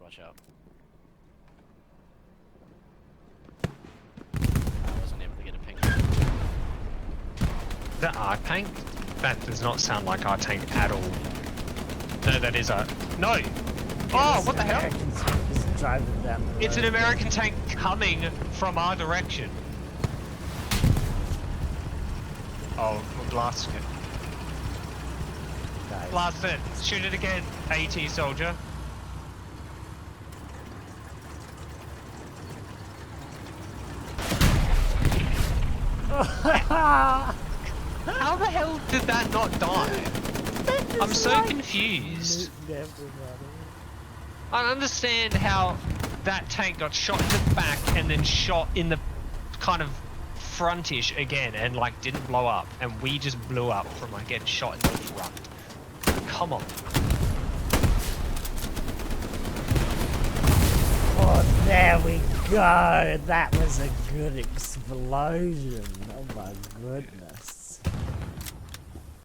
watch out. I wasn't able to get a ping. The our tank? That does not sound like our tank at all. No, that is our... No! Oh, what the hell? Just driving down the road. It's an American tank coming from our direction. Oh, we'll blast it. Nice. Blast it. Shoot it again, AT soldier. How the hell did that not die? I'm so confused. I don't understand how that tank got shot in the back and then shot in the kind of frontish again and like didn't blow up, and we just blew up from like getting shot in the front. Come on. Oh, there we go. That was a good explosion. Oh my goodness.